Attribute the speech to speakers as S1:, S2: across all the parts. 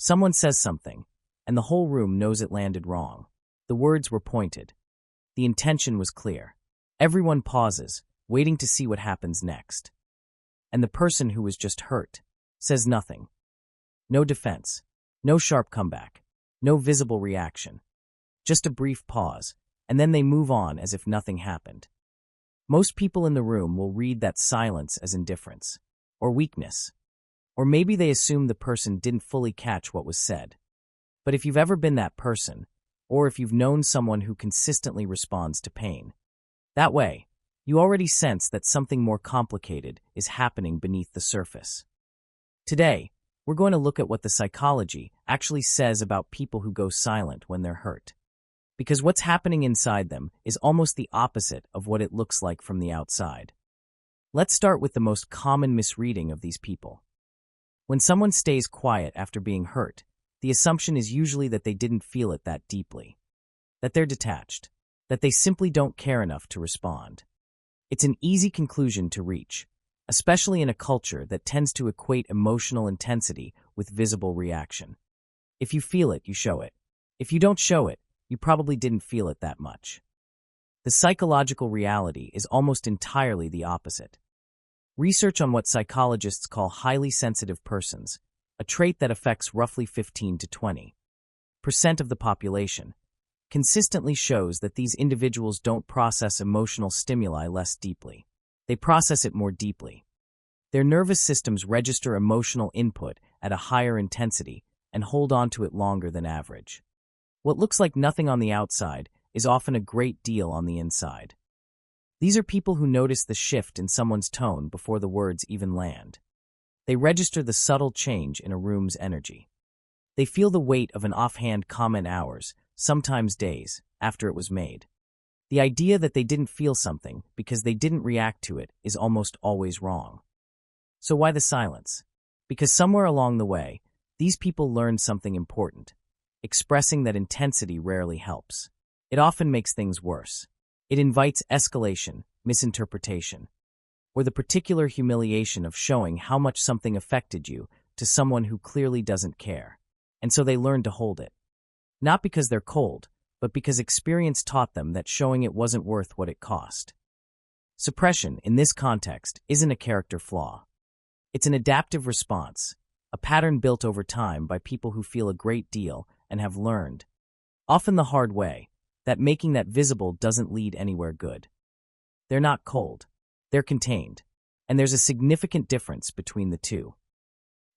S1: Someone says something, and the whole room knows it landed wrong. The words were pointed. The intention was clear. Everyone pauses, waiting to see what happens next. And the person who was just hurt says nothing. No defense, no sharp comeback, no visible reaction. Just a brief pause, and then they move on as if nothing happened. Most people in the room will read that silence as indifference, or weakness, or maybe they assume the person didn't fully catch what was said. But if you've ever been that person, or if you've known someone who consistently responds to pain, that way, you already sense that something more complicated is happening beneath the surface. Today, we're going to look at what the psychology actually says about people who go silent when they're hurt. Because what's happening inside them is almost the opposite of what it looks like from the outside. Let's start with the most common misreading of these people. When someone stays quiet after being hurt, the assumption is usually that they didn't feel it that deeply, that they're detached, that they simply don't care enough to respond. It's an easy conclusion to reach, especially in a culture that tends to equate emotional intensity with visible reaction. If you feel it, you show it. If you don't show it, you probably didn't feel it that much. The psychological reality is almost entirely the opposite. Research on what psychologists call highly sensitive persons, a trait that affects roughly 15 to 20% of the population, consistently shows that these individuals don't process emotional stimuli less deeply. They process it more deeply. Their nervous systems register emotional input at a higher intensity and hold on to it longer than average. What looks like nothing on the outside is often a great deal on the inside. These are people who notice the shift in someone's tone before the words even land. They register the subtle change in a room's energy. They feel the weight of an offhand comment hours, sometimes days, after it was made. The idea that they didn't feel something because they didn't react to it is almost always wrong. So why the silence? Because somewhere along the way, these people learned something important. Expressing that intensity rarely helps. It often makes things worse. It invites escalation, misinterpretation, or the particular humiliation of showing how much something affected you to someone who clearly doesn't care. And so they learn to hold it. Not because they're cold, but because experience taught them that showing it wasn't worth what it cost. Suppression, in this context, isn't a character flaw. It's an adaptive response, a pattern built over time by people who feel a great deal and have learned, often the hard way, that making that visible doesn't lead anywhere good. They're not cold, they're contained, and there's a significant difference between the two.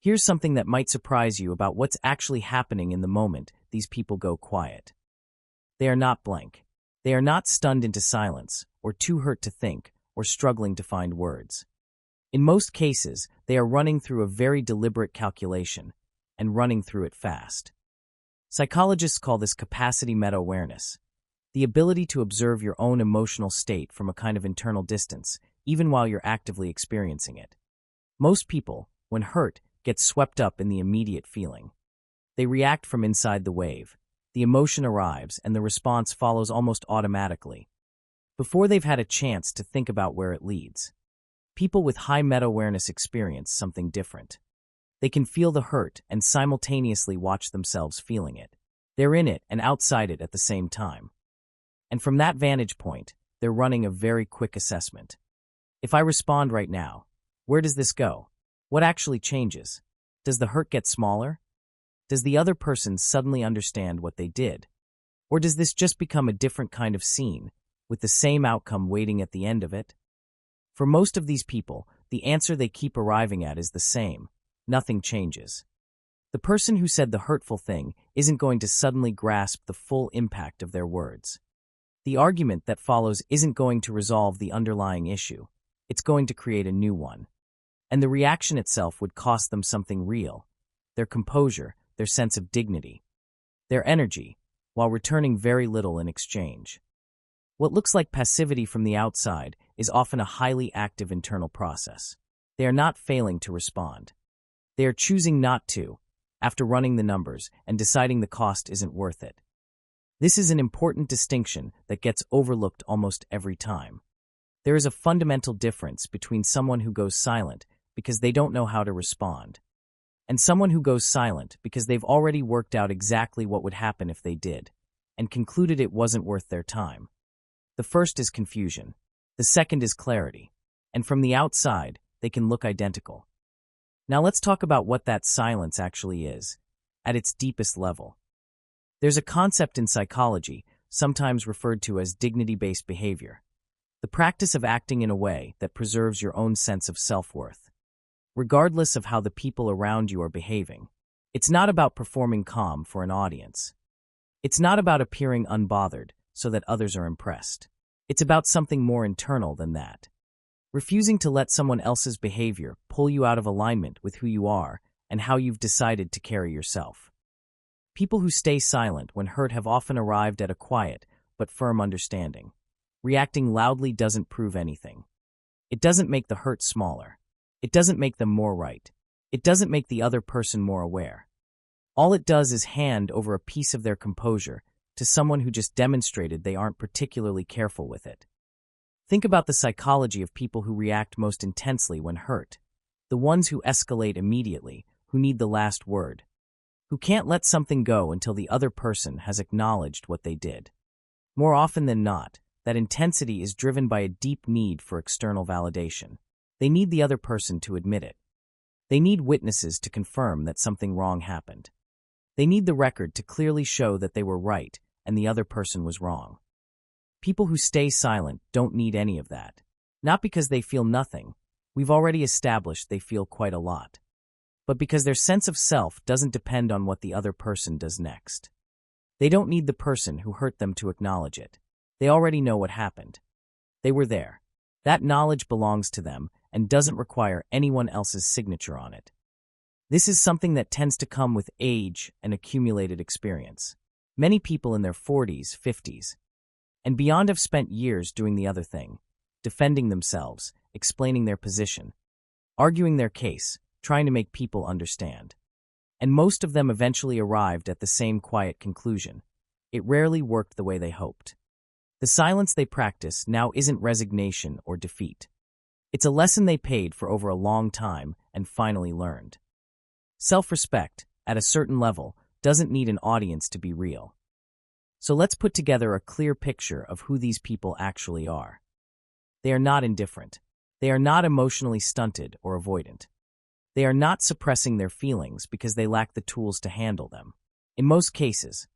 S1: Here's something that might surprise you about what's actually happening in the moment these people go quiet. They are not blank. They are not stunned into silence, or too hurt to think, or struggling to find words. In most cases, they are running through a very deliberate calculation, and running through it fast. Psychologists call this capacity meta-awareness, the ability to observe your own emotional state from a kind of internal distance, even while you're actively experiencing it. Most people, when hurt, get swept up in the immediate feeling. They react from inside the wave. The emotion arrives, and the response follows almost automatically, before they've had a chance to think about where it leads. People with high meta-awareness experience something different. They can feel the hurt and simultaneously watch themselves feeling it. They're in it and outside it at the same time. And from that vantage point, they're running a very quick assessment. If I respond right now, where does this go? What actually changes? Does the hurt get smaller? Does the other person suddenly understand what they did? Or does this just become a different kind of scene, with the same outcome waiting at the end of it? For most of these people, the answer they keep arriving at is the same. Nothing changes. The person who said the hurtful thing isn't going to suddenly grasp the full impact of their words. The argument that follows isn't going to resolve the underlying issue. It's going to create a new one. And the reaction itself would cost them something real: their composure, their sense of dignity, their energy, while returning very little in exchange. What looks like passivity from the outside is often a highly active internal process. They are not failing to respond. They are choosing not to, after running the numbers and deciding the cost isn't worth it. This is an important distinction that gets overlooked almost every time. There is a fundamental difference between someone who goes silent because they don't know how to respond, and someone who goes silent because they've already worked out exactly what would happen if they did, and concluded it wasn't worth their time. The first is confusion. The second is clarity. And from the outside, they can look identical. Now let's talk about what that silence actually is, at its deepest level. There's a concept in psychology, sometimes referred to as dignity-based behavior, the practice of acting in a way that preserves your own sense of self-worth, regardless of how the people around you are behaving. It's not about performing calm for an audience. It's not about appearing unbothered so that others are impressed. It's about something more internal than that. Refusing to let someone else's behavior pull you out of alignment with who you are and how you've decided to carry yourself. People who stay silent when hurt have often arrived at a quiet but firm understanding. Reacting loudly doesn't prove anything. It doesn't make the hurt smaller. It doesn't make them more right. It doesn't make the other person more aware. All it does is hand over a piece of their composure to someone who just demonstrated they aren't particularly careful with it. Think about the psychology of people who react most intensely when hurt. The ones who escalate immediately, who need the last word, who can't let something go until the other person has acknowledged what they did. More often than not, that intensity is driven by a deep need for external validation. They need the other person to admit it. They need witnesses to confirm that something wrong happened. They need the record to clearly show that they were right and the other person was wrong. People who stay silent don't need any of that. Not because they feel nothing. We've already established they feel quite a lot. But because their sense of self doesn't depend on what the other person does next. They don't need the person who hurt them to acknowledge it. They already know what happened. They were there. That knowledge belongs to them and doesn't require anyone else's signature on it. This is something that tends to come with age and accumulated experience. Many people in their 40s, 50s, and beyond have spent years doing the other thing, defending themselves, explaining their position, arguing their case, trying to make people understand. And most of them eventually arrived at the same quiet conclusion. It rarely worked the way they hoped. The silence they practice now isn't resignation or defeat. It's a lesson they paid for over a long time and finally learned. Self-respect, at a certain level, doesn't need an audience to be real. So let's put together a clear picture of who these people actually are. They are not indifferent. They are not emotionally stunted or avoidant. They are not suppressing their feelings because they lack the tools to handle them. In most cases,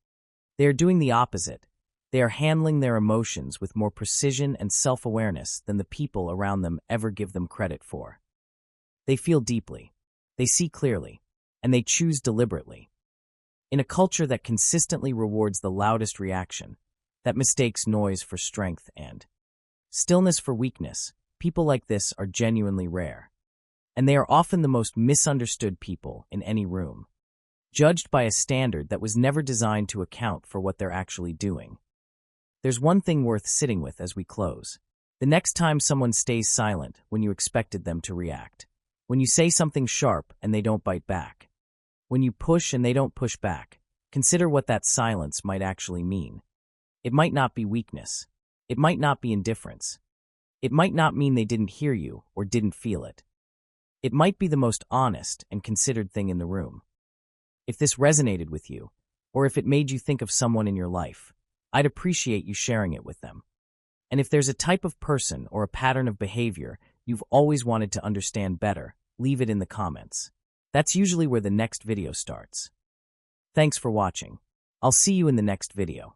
S1: they are doing the opposite. They are handling their emotions with more precision and self-awareness than the people around them ever give them credit for. They feel deeply, they see clearly, and they choose deliberately. In a culture that consistently rewards the loudest reaction, that mistakes noise for strength and stillness for weakness, people like this are genuinely rare. And they are often the most misunderstood people in any room, judged by a standard that was never designed to account for what they're actually doing. There's one thing worth sitting with as we close. The next time someone stays silent when you expected them to react, when you say something sharp and they don't bite back, when you push and they don't push back, consider what that silence might actually mean. It might not be weakness. It might not be indifference. It might not mean they didn't hear you or didn't feel it. It might be the most honest and considered thing in the room. If this resonated with you, or if it made you think of someone in your life, I'd appreciate you sharing it with them. And if there's a type of person or a pattern of behavior you've always wanted to understand better, leave it in the comments. That's usually where the next video starts. Thanks for watching. I'll see you in the next video.